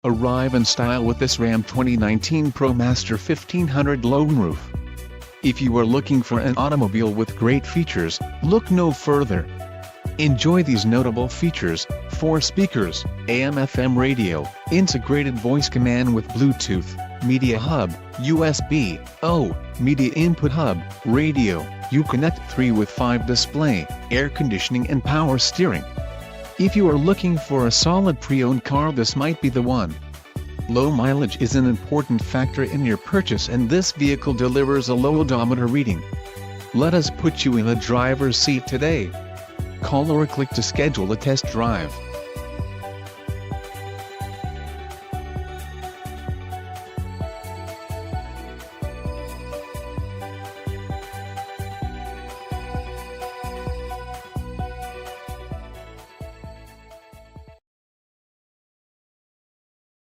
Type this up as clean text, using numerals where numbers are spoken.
Arrive in style with this Ram 2019 ProMaster 1500 low roof. If you are looking for an automobile with great features, look no further. Enjoy these notable features: 4 speakers, AM/FM radio, integrated voice command with Bluetooth, media hub, USB, media input hub, radio, Uconnect 3 with 5 display, air conditioning and power steering. If you are looking for a solid pre-owned car, this might be the one. Low mileage is an important factor in your purchase, and this vehicle delivers a low odometer reading. Let us put you in the driver's seat today. Call or click to schedule a test drive.